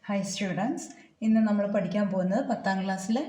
Hi students, ഇന്ന് നമ്മൾ പഠിക്കാൻ പോകുന്നത് 10ാം ക്ലാസ്സിലെ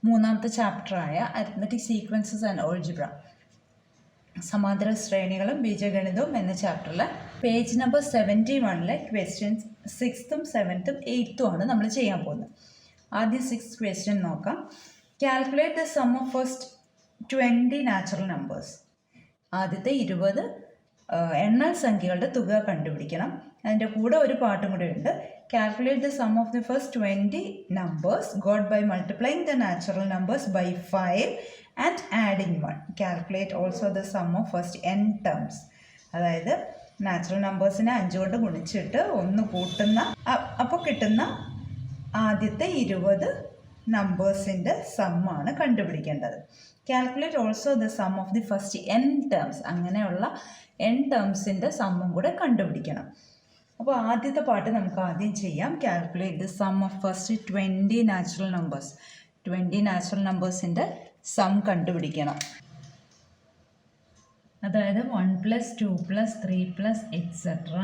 മൂന്നാമത്തെ ചാപ്റ്ററായ അരിത്മെറ്റിക് സീക്വൻസസ് ആൻഡ് ഓൾജിബ്ര, സമാന്തര ശ്രേണികളും ബീജഗണിതവും എന്ന ചാപ്റ്ററിൽ page number 71 questions 6th, 7th, 8th ആണ് നമ്മൾ ചെയ്യാൻ പോകുന്നത്. ആദ്യം 6th ക്വസ്റ്റ്യൻ നോക്കാം. Calculate the sum of first 20 natural numbers. ആദ്യത്തെ 20 എണ്ണൽ സംഖ്യകളുടെ തുക കണ്ടുപിടിക്കണം. അതിൻ്റെ കൂടെ ഒരു പാട്ടും കൂടെ ഉണ്ട്. Calculate the sum of the first 20 numbers got by multiplying the natural numbers by 5 and adding 1. Calculate also the sum of first n terms. അതായത് നാച്ചുറൽ നമ്പേഴ്സിനെ 5 കൊണ്ട് ഗുണിച്ചിട്ട് 1 കൂട്ടുന്ന അപ്പോൾ കിട്ടുന്ന ആദ്യത്തെ 20 നമ്പേഴ്സിൻ്റെ സമ്മാണ് കണ്ടുപിടിക്കേണ്ടത്. Calculate also the sum of the first n terms. അങ്ങനെയുള്ള n ടേംസിൻ്റെ സമ്മും കൂടെ കണ്ടുപിടിക്കണം. അപ്പോൾ ആദ്യത്തെ പാട്ട് നമുക്ക് ആദ്യം ചെയ്യാം. Calculate the sum of first 20 natural numbers. 20 natural നമ്പേഴ്സിൻ്റെ സം കണ്ടുപിടിക്കണം. അതായത് 1 + 2 + 3 + എക്സെട്ര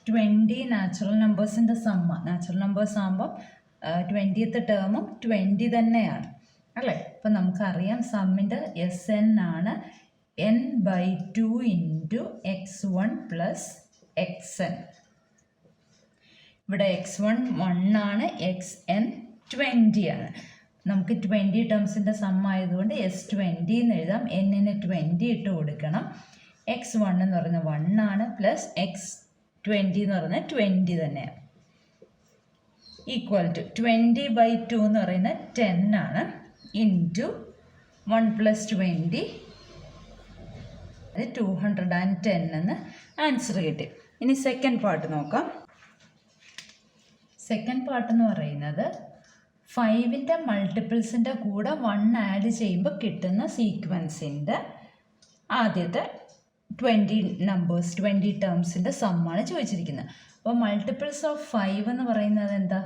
20 നാച്ചുറൽ നമ്പേഴ്സിൻ്റെ സമ്മ. നാച്ചുറൽ നമ്പേഴ്സ് ആകുമ്പോൾ 20th ടേമും 20 തന്നെയാണ് അല്ലേ? അപ്പം നമുക്കറിയാം സമ്മിൻ്റെ SN ആണ് n/2 × x1 + xn. ഇവിടെ x1 1 ആണ്, xn 20 ആണ്. നമുക്ക് 20 ടേംസിൻ്റെ സം ആയതുകൊണ്ട് S20 എന്ന് എഴുതാം. n-ന് 20 ഇട്ട് കൊടുക്കണം. x1 എന്ന് പറയുന്നത് 1 ആണ്, പ്ലസ് x20 എന്ന് പറയുന്നത് 20 തന്നെയാണ്. ഈക്വൽ ടു 20/2 എന്ന് പറയുന്നത് 10 ആണ്, ഇൻറ്റു 1 + 20 അത് 210 എന്ന് ആൻസർ കിട്ടി. ഇനി സെക്കൻഡ് പാർട്ട് നോക്കാം. സെക്കൻഡ് പാർട്ട് എന്ന് പറയുന്നത് 5ൻ്റെ മൾട്ടിപ്പിൾസിൻ്റെ കൂടെ 1 ആഡ് ചെയ്യുമ്പോൾ കിട്ടുന്ന സീക്വൻസിൻ്റെ ആദ്യത്തെ 20 നമ്പേഴ്സ് 20 ടേംസിൻ്റെ സമ്മാണ് ചോദിച്ചിരിക്കുന്നത്. അപ്പോൾ മൾട്ടിപ്പിൾസ് ഓഫ് 5 എന്ന് പറയുന്നത് എന്താ?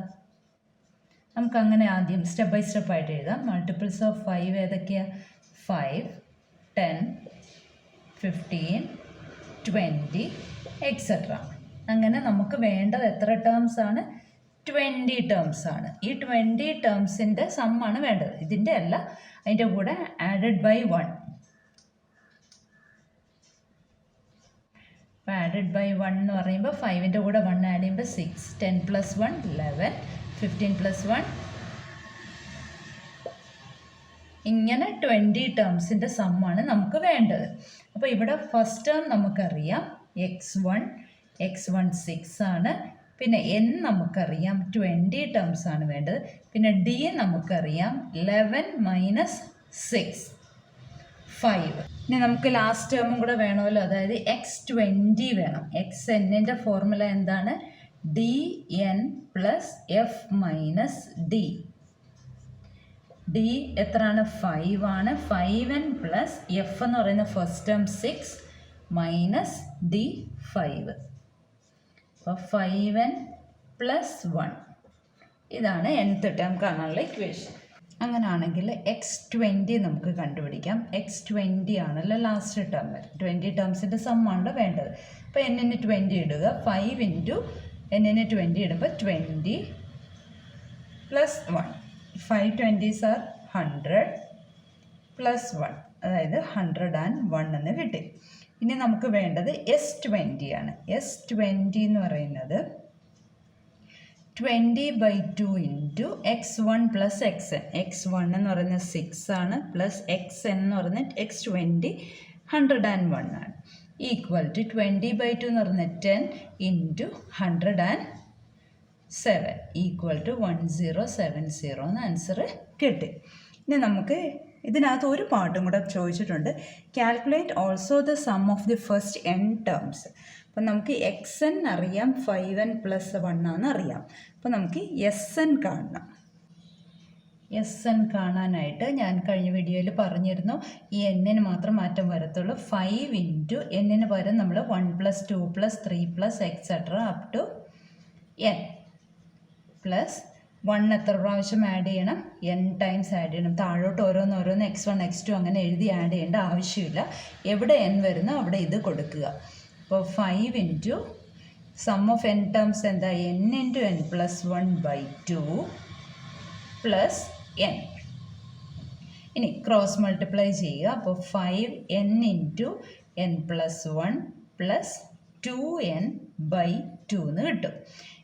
നമുക്കങ്ങനെ ആദ്യം സ്റ്റെപ്പ് ബൈ സ്റ്റെപ്പ് ആയിട്ട് എഴുതാം. മൾട്ടിപ്പിൾസ് ഓഫ് 5 ഏതൊക്കെയാണ്? 5, 10, 15, 20 എക്സെട്ര. അങ്ങനെ നമുക്ക് വേണ്ടത് എത്ര ടേംസ് ആണ്? 20 ടേംസ് ആണ്. ഈ 20 ടേംസിൻ്റെ സമ്മാണ് വേണ്ടത്. ഇതിൻ്റെ അല്ല, അതിൻ്റെ കൂടെ ആഡഡ് ബൈ 1. അപ്പോൾ ആഡഡ് ബൈ 1 എന്ന് പറയുമ്പോൾ 5ൻ്റെ കൂടെ 1 ആഡ് ചെയ്യുമ്പോൾ 6, 10 + 1 11, 15 + 1 ഇങ്ങനെ 20 ടേംസിൻ്റെ സമ്മാണ് നമുക്ക് വേണ്ടത്. അപ്പോൾ ഇവിടെ ഫസ്റ്റ് ടേം നമുക്കറിയാം x1 6 ആണ്. പിന്നെ n നമുക്കറിയാം 20 ടേംസ് ആണ് വേണ്ടത്. പിന്നെ d നമുക്കറിയാം 11 - 6 5. ഇനി നമുക്ക് ലാസ്റ്റ് ടേമും കൂടെ വേണമല്ലോ, അതായത് x20 വേണം. xnൻ്റെ ഫോർമുല എന്താണ്? dn + f - d. d എത്രയാണ്? 5 ആണ്. 5n + f എന്ന് പറയുന്ന ഫസ്റ്റ് ടേം 6 - d 5. അപ്പോൾ 5n + 1 ഇതാണ് nth ടേം കാണാനുള്ള ഇക്വേഷൻ. അങ്ങനെയാണെങ്കിൽ x20 നമുക്ക് കണ്ടുപിടിക്കാം. x20 ആണല്ലോ ലാസ്റ്റ് ടേം. 20 ടേംസിൻ്റെ സമ്മാണല്ലോ വേണ്ടത്. അപ്പോൾ n-ന് 20 ഇടുക. 5 × n-ന് 20 ഇടുമ്പോൾ 20 + 1. 5 20s are 100 + 1, അതായത് 101 എന്ന് കിട്ടി. ഇനി നമുക്ക് വേണ്ടത് S20 ആണ്. S20 എന്ന് പറയുന്നത് 20/2 × x1 + xn. x1 എന്ന് പറയുന്നത് 6 ആണ്, പ്ലസ് xn എന്ന് പറയുന്നത് x20 101 ആണ്. ഈക്വൽ ടു 20/2 എന്ന് പറയുന്നത് 10 × 107 ഈക്വൽ ടു 1070 എന്ന് ആൻസർ കിട്ടി. ഇനി നമുക്ക് ഇതിനകത്ത് ഒരു പാട്ടും കൂടെ ചോദിച്ചിട്ടുണ്ട്. Calculate also the sum of the first n terms. അപ്പം നമുക്ക് xn അറിയാം, 5n + 1 ആണെന്ന് അറിയാം. അപ്പം നമുക്ക് SN കാണണം. SN കാണാനായിട്ട് ഞാൻ കഴിഞ്ഞ വീഡിയോയിൽ പറഞ്ഞിരുന്നു, ഈ n-ന് മാത്രം മാറ്റം വരത്തുള്ളൂ. 5 × n-ന് പകരം നമ്മൾ 1 + 2 + 3 + etcetera up to n plus 1 എത്ര പ്രാവശ്യം ആഡ് ചെയ്യണം? n ടൈംസ് ആഡ് ചെയ്യണം. താഴോട്ട് ഓരോന്ന് x1 x2 അങ്ങനെ എഴുതി ആഡ് ചെയ്യേണ്ട ആവശ്യമില്ല. എവിടെ n വരുന്നോ അവിടെ ഇത് കൊടുക്കുക. അപ്പോൾ 5 × സം ഓഫ് n ടേംസ് എന്താ n into n plus 1/2 plus n. ഇനി ക്രോസ് മൾട്ടിപ്ലൈ ചെയ്യുക. അപ്പോൾ 5n into n plus 1 plus 2n/2 എന്ന് കിട്ടും.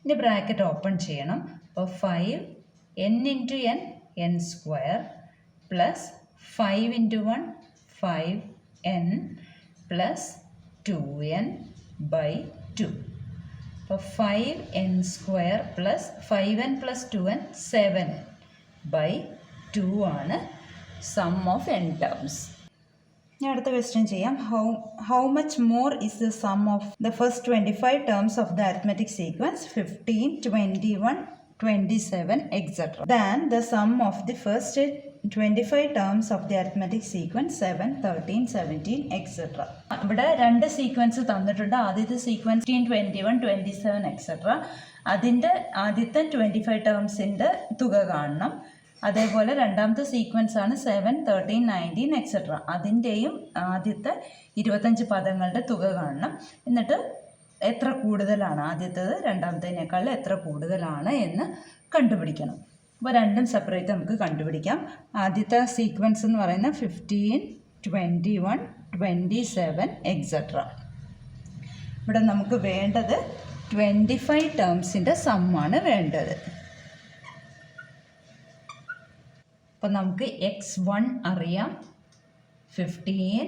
ഇനി ബ്രാക്കറ്റ് ഓപ്പൺ ചെയ്യണം. അപ്പോൾ 5n into n square plus 5 into 1 5n plus 2n/2. അപ്പോൾ 5n square plus 5n plus 2n 7n/2 ആണ് സം ഓഫ് n ടേംസ്. ഞാൻ അടുത്ത ക്വസ്റ്റ്യൻ ചെയ്യാം. How much more is the sum of the first 25 terms of the arithmetic sequence 15, 21, 27 etc. than the sum of the first 25 terms of the arithmetic sequence 7, 13, 17 etc. ഇവിടെ രണ്ട് sequence തന്നിട്ടുണ്ട്. ആദ്യത്തെ sequence 15, 21, 27 etc. അതിൻ്റെ ആദ്യത്തെ 25 ടേംസിൻ്റെ തുക കാണണം. അതേപോലെ രണ്ടാമത്തെ സീക്വൻസ് ആണ് 7, 13, 19 etc. അതിൻ്റെയും ആദ്യത്തെ 25 പദങ്ങളുടെ തുക കാണണം. എന്നിട്ട് എത്ര കൂടുതലാണ്, ആദ്യത്തേത് രണ്ടാമത്തേനേക്കാൾ എത്ര കൂടുതലാണ് എന്ന് കണ്ടുപിടിക്കണം. അപ്പോൾ രണ്ടും സെപ്പറേറ്റ് നമുക്ക് കണ്ടുപിടിക്കാം. ആദ്യത്തെ സീക്വൻസ് എന്ന് പറയുന്നത് 15, 21, 27 etc. ഇവിടെ നമുക്ക് വേണ്ടത് 25 ടേംസിൻ്റെ സമ്മാണ് വേണ്ടത്. അപ്പോൾ നമുക്ക് x1 അറിയാം 15,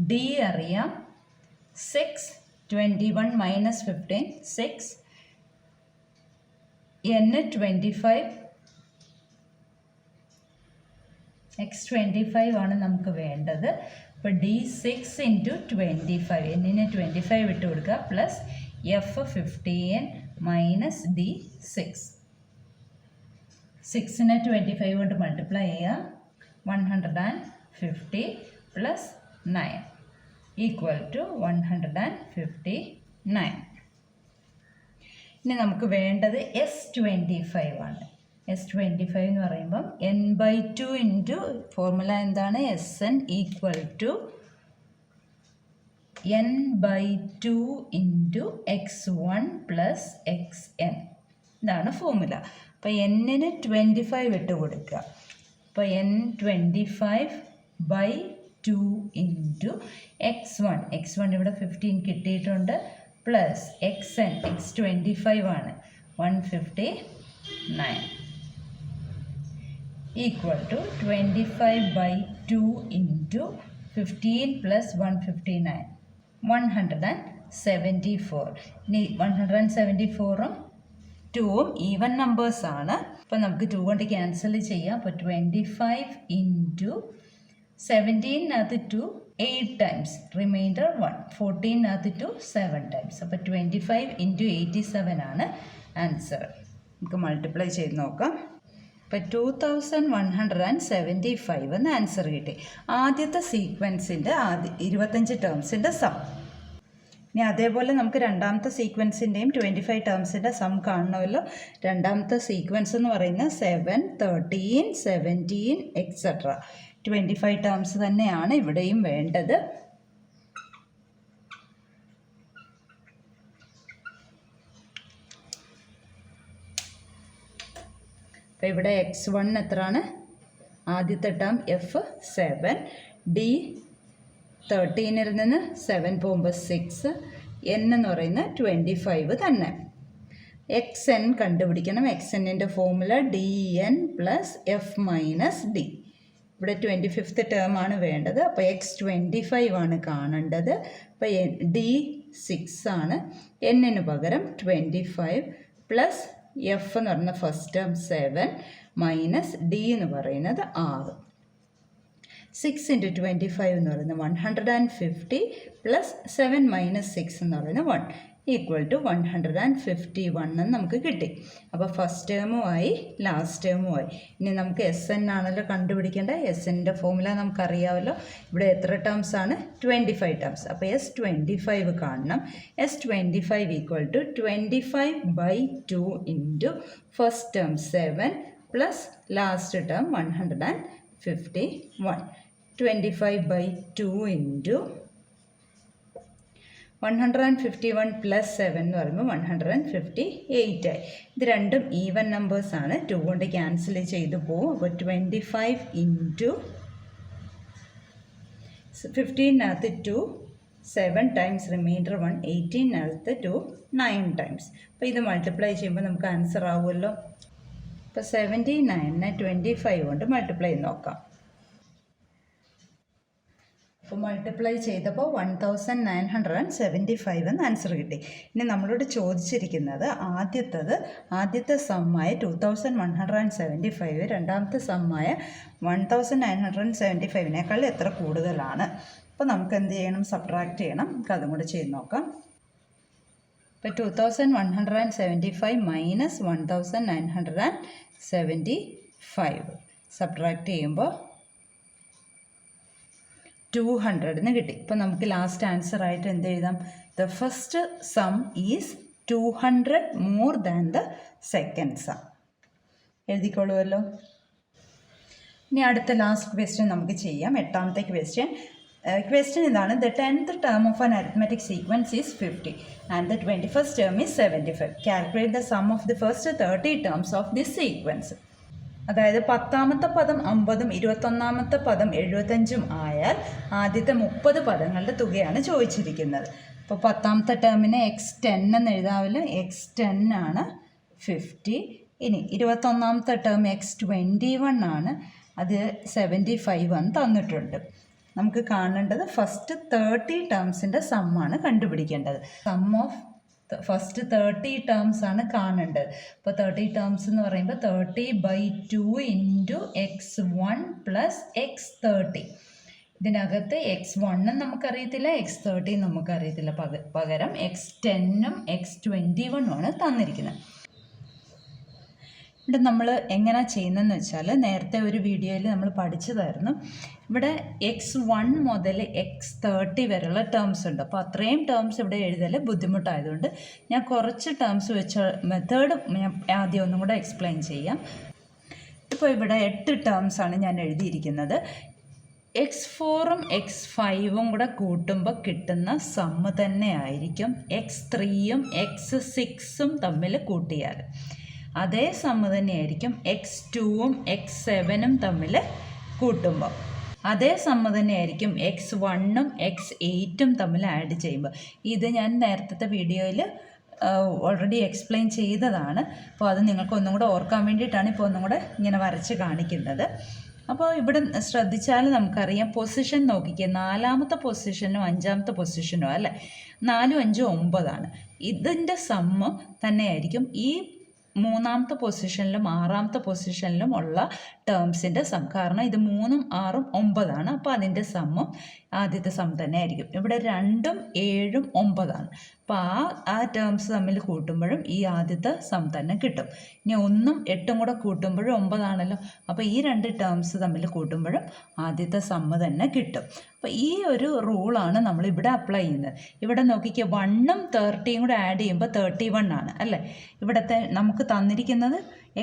d അറിയാം 6, 21 മൈനസ് 15 6, n 25, x 25 ആണ് നമുക്ക് വേണ്ടത്. അപ്പോൾ d 6 ഇൻറ്റു 25, എന്നിന് 25 ഇട്ട് കൊടുക്കുക പ്ലസ് f 15 മൈനസ് d 6. 6നെ 25 കൊണ്ട് മൾട്ടിപ്ലൈ ചെയ്യുക. 150 പ്ലസ് 9 ഈക്വൽ ടു 159. ഇനി നമുക്ക് വേണ്ടത് S25 ആണ്. S25 എന്ന് പറയുമ്പം n/2 ഇൻറ്റു ഫോർമുല എന്താണ്, Sn equal to n/2 into x1 plus xn. ഇതാണ് ഫോർമുല. അപ്പോൾ എന്നിന് 25 ഇട്ട് കൊടുക്കുക. അപ്പോൾ n 25/2 ഇൻറ്റു x1 ഇവിടെ 15 കിട്ടിയിട്ടുണ്ട് പ്ലസ് xn x 25 ആണ് 159 ഈക്വൽ ടു 25/2 ഇൻറ്റു 15 പ്ലസ് 159 174. ഇനി 174ഉം 2ഉം ഈവൻ നമ്പേഴ്സാണ്. അപ്പോൾ നമുക്ക് 2 കൊണ്ട് ക്യാൻസൽ ചെയ്യാം. അപ്പോൾ 25 ഇൻറ്റു 17നകത്ത് 2 8 ടൈംസ്, റിമൈൻഡർ 1. 14നകത്ത് 2 7 ടൈംസ്. അപ്പോൾ 25 ഇൻറ്റു 87 ആണ് ആൻസർ. നമുക്ക് മൾട്ടിപ്ലൈ ചെയ്ത് നോക്കാം. അപ്പോൾ 2175 എന്ന് ആൻസർ കിട്ടി. ആദ്യത്തെ സീക്വൻസിൻ്റെ 25 ടേംസിൻ്റെ സം. ഇനി അതേപോലെ നമുക്ക് രണ്ടാമത്തെ സീക്വൻസിൻ്റെയും 25 ടേംസിൻ്റെ സം കാണണമല്ലോ. രണ്ടാമത്തെ സീക്വൻസ് എന്ന് പറയുന്നത് 7, 13, 17 etc. 25 ടേംസ് തന്നെയാണ് ഇവിടെയും വേണ്ടത്. അപ്പോൾ ഇവിടെ x1 എത്രയാണ്, ആദ്യത്തെ ടേം f7, d 13ൽ നിന്ന് 7 പോകുമ്പോൾ 6, n എന്ന് പറയുന്നത് 25 തന്നെ. xn കണ്ടുപിടിക്കണം. xnൻ്റെ formula dn plus f minus d. ഇവിടെ 25th ടേം ആണ് വേണ്ടത്. അപ്പോൾ x25 ആണ് കാണേണ്ടത്. അപ്പോൾ d 6 ആണ്, n-ന് പകരം 25 പ്ലസ് f എന്ന് പറയുന്ന ഫസ്റ്റ് ടേം 7 മൈനസ് d എന്ന് പറയുന്നത് 6. 6 ഇൻറ്റു 25 എന്ന് പറയുന്നത് 150 പ്ലസ് 7 മൈനസ് 6 എന്ന് പറയുന്നത് 1 ഈക്വൽ ടു 151 എന്ന് നമുക്ക് കിട്ടി. അപ്പോൾ ഫസ്റ്റ് ടേമുമായി ലാസ്റ്റ് ടേമുമായി. ഇനി നമുക്ക് SN ആണല്ലോ കണ്ടുപിടിക്കേണ്ടത്. SNൻ്റെ ഫോർമുല നമുക്കറിയാമല്ലോ. ഇവിടെ എത്ര ടേംസ് ആണ്, 25 ടേംസ്. അപ്പോൾ S25 കാണണം. S25 equal to 25/2 into first term 7 plus last term 151. 25/2 into 151 plus 7 എന്ന് പറയുമ്പോൾ 158 ആയി. ഇത് രണ്ടും ഈവൻ നമ്പേഴ്സാണ്. 2 കൊണ്ട് ക്യാൻസൽ ചെയ്ത് പോകും. അപ്പോൾ 25 ഇൻറ്റു 15നകത്ത് 2 7 ടൈംസ് റിമൈൻഡർ 1 18നകത്ത് 2 9 ടൈംസ്. അപ്പോൾ ഇത് മൾട്ടിപ്ലൈ ചെയ്യുമ്പോൾ നമുക്ക് ആൻസർ ആവുമല്ലോ. അപ്പോൾ 79നെ 25 കൊണ്ട് മൾട്ടിപ്ലൈ ചെയ്ത് നോക്കാം. അപ്പോൾ മൾട്ടിപ്ലൈ ചെയ്തപ്പോൾ 1975 എന്ന് ആൻസർ കിട്ടി. ഇനി നമ്മളോട് ചോദിച്ചിരിക്കുന്നത് ആദ്യത്തെ സമ്മായ 2175, രണ്ടാമത്തെ സമ്മായ 1975നേക്കാൾ എത്ര കൂടുതലാണ്. അപ്പോൾ നമുക്ക് എന്ത് ചെയ്യണം? സബ്ട്രാക്റ്റ് ചെയ്യണം. നമുക്ക് അതും കൂടെ ചെയ്ത് നോക്കാം. ഇപ്പോൾ 2175 മൈനസ് 1975 സബ്ട്രാക്റ്റ് ചെയ്യുമ്പോൾ 200 കിട്ടി. ഇപ്പോൾ നമുക്ക് ലാസ്റ്റ് ആൻസർ ആയിട്ട് എന്ത് എഴുതാം? The first sum is 200 more than the second sum. എഴുതിക്കോളുമല്ലോ. ഇനി അടുത്ത ലാസ്റ്റ് ക്വസ്റ്റ്യൻ നമുക്ക് ചെയ്യാം. 8ാമത്തെ ക്വസ്റ്റ്യൻ ഇതാണ്. The 10th term of an arithmetic sequence is 50 and the 21st term is 75. Calculate the sum of the first 30 terms of this sequence. അതായത് 10ാമത്തെ പദം 50ഉം 21ാമത്തെ പദം 75ഉം ആയാൽ ആദ്യത്തെ 30 പദങ്ങളുടെ തുകയാണ് ചോദിച്ചിരിക്കുന്നത്. അപ്പോൾ 10ാമത്തെ ടേമിന് x10 എന്ന് എഴുതാവില്ല. x10 ആണ് 50. ഇനി 21ാമത്തെ ടേം x21 ആണ്. അത് 75 എന്ന് തന്നിട്ടുണ്ട്. നമുക്ക് കാണേണ്ടത് ഫസ്റ്റ് 30 ടേംസിൻ്റെ സമ്മാണ് കണ്ടുപിടിക്കേണ്ടത്. സം ഓഫ് ഫസ്റ്റ് 30 ടേംസ് ആണ് കാണേണ്ടത്. അപ്പോൾ 30 ടേംസ് എന്ന് പറയുമ്പോൾ 30/2 ഇൻറ്റു x1 പ്ലസ് x30. ഇതിനകത്ത് x1 നമുക്കറിയത്തില്ല, x30 നമുക്കറിയത്തില്ല. പകരം x10ഉം x21 ആണ് തന്നിരിക്കുന്നത്. ഇവിടെ നമ്മൾ എങ്ങനെ ചെയ്യുന്നതെന്ന് വെച്ചാൽ നേരത്തെ ഒരു വീഡിയോയിൽ നമ്മൾ പഠിച്ചതായിരുന്നു. ഇവിടെ x1 മുതൽ x30 വരെയുള്ള ടേംസ് ഉണ്ട്. അപ്പോൾ അത്രയും ടേംസ് ഇവിടെ എഴുതൽ ബുദ്ധിമുട്ടായതുകൊണ്ട് ഞാൻ കുറച്ച് ടേംസ് വെച്ച മെത്തേഡ് ഞാൻ ആദ്യം ഒന്നും കൂടെ എക്സ്പ്ലെയിൻ ചെയ്യാം. ഇപ്പോൾ ഇവിടെ 8 ടേംസാണ് ഞാൻ എഴുതിയിരിക്കുന്നത്. x4ഉം x5ഉം കൂടെ കൂട്ടുമ്പോൾ കിട്ടുന്ന സമ്മ് തന്നെ ആയിരിക്കും x3ഉം x6ഉം തമ്മിൽ കൂട്ടിയാൽ. അതേ സമ്മ് തന്നെയായിരിക്കും x2ഉം x7ഉം തമ്മിൽ കൂട്ടുമ്പോൾ. അതേ സമ്മ് തന്നെയായിരിക്കും x1ഉം x8ഉം തമ്മിൽ ആഡ് ചെയ്യുമ്പോൾ. ഇത് ഞാൻ നേരത്തെ വീഡിയോയിൽ ഓൾറെഡി എക്സ്പ്ലെയിൻ ചെയ്തതാണ്. അപ്പോൾ അത് നിങ്ങൾക്ക് ഒന്നും കൂടെ ഓർക്കാൻ വേണ്ടിയിട്ടാണ് ഇപ്പോൾ ഒന്നും കൂടെ ഇങ്ങനെ വരച്ച് കാണിക്കുന്നത്. അപ്പോൾ ഇവിടെ ശ്രദ്ധിച്ചാൽ നമുക്കറിയാം, പൊസിഷൻ നോക്കിക്കുക. 4ാമത്തെ പൊസിഷനും 5ാമത്തെ പൊസിഷനും അല്ലേ, 4ഉം 5ഉം 9ആണ്. ഇതിൻ്റെ സമ്മ് തന്നെയായിരിക്കും ഈ 3ാമത്തെ പൊസിഷനിലും 6ാമത്തെ പൊസിഷനിലും ഉള്ള ടേംസിൻ്റെ സം. കാരണം ഇത് 3ഉം 6ഉം 9ആണ്. അപ്പോൾ അതിൻ്റെ സമ്മും ആദ്യത്തെ സം തന്നെ ആയിരിക്കും. ഇവിടെ 2ഉം 7ഉം 9ആണ്. അപ്പോൾ ആ ടേംസ് തമ്മിൽ കൂട്ടുമ്പോഴും ഈ ആദ്യത്തെ സം തന്നെ കിട്ടും. ഇനി 1ഉം 8ഉം കൂടെ കൂട്ടുമ്പോഴും 9ആണല്ലോ. അപ്പോൾ ഈ 2 ടേംസ് തമ്മിൽ കൂട്ടുമ്പോഴും ആദ്യത്തെ സമ്മ് തന്നെ കിട്ടും. അപ്പോൾ ഈ ഒരു റൂളാണ് നമ്മളിവിടെ അപ്ലൈ ചെയ്യുന്നത്. ഇവിടെ നോക്കിക്കുക, 1ഉം 30ഉം കൂടെ ആഡ് ചെയ്യുമ്പോൾ 31 ആണ് അല്ലേ. ഇവിടുത്തെ നമുക്ക് തന്നിരിക്കുന്നത്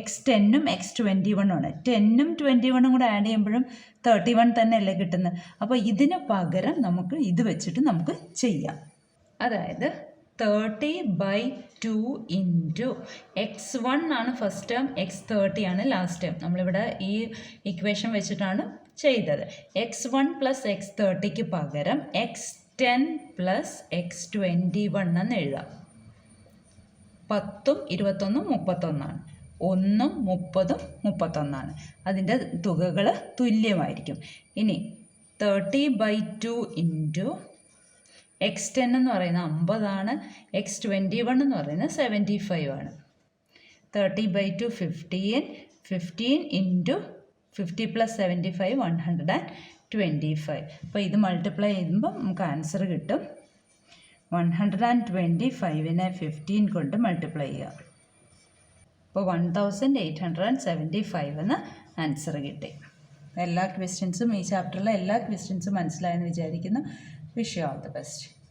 x10ഉം x21 ആണ്. 10ഉം 21ഉം കൂടെ ആഡ് ചെയ്യുമ്പോഴും 31 തന്നെ അല്ലേ കിട്ടുന്നത്. അപ്പോൾ ഇതിന് പകരം നമുക്ക് ഇത് വെച്ചിട്ട് നമുക്ക് ചെയ്യാം. അതായത് 30/2 ഇൻറ്റു x1 ആണ് ഫസ്റ്റ് ടേം, x30 ആണ് ലാസ്റ്റ് ടേം. നമ്മളിവിടെ ഈ ഇക്വേഷൻ വെച്ചിട്ടാണ് ചെയ്തത്. x1 പ്ലസ് x30ക്ക് പകരം x10 പ്ലസ് x21 എന്ന് എഴുതാം. 10ഉം 21ഉം 31ആണ്. 1ഉം 30ഉം 31ആണ്. അതിൻ്റെ തുകകൾ തുല്യമായിരിക്കും. ഇനി 30/2 ഇൻറ്റു x10 എന്ന് പറയുന്നത് 50 ആണ്. x21 എന്ന് പറയുന്നത് 75 ആണ്. 30/2 15 ഇൻറ്റു 50 പ്ലസ് 75 125. അപ്പോൾ ഇത് മൾട്ടിപ്ലൈ ചെയ്യുമ്പോൾ നമുക്ക് ആൻസർ കിട്ടും. 125നെ 15 കൊണ്ട് മൾട്ടിപ്ലൈ ചെയ്യുക. അപ്പോൾ 1875 എന്ന് ആൻസർ കിട്ടി. എല്ലാ ക്വസ്റ്റ്യൻസും ഈ ചാപ്റ്ററിലെ എല്ലാ ക്വസ്റ്റ്യൻസും മനസ്സിലായെന്ന് വിചാരിക്കുന്നു. Wish you all the best.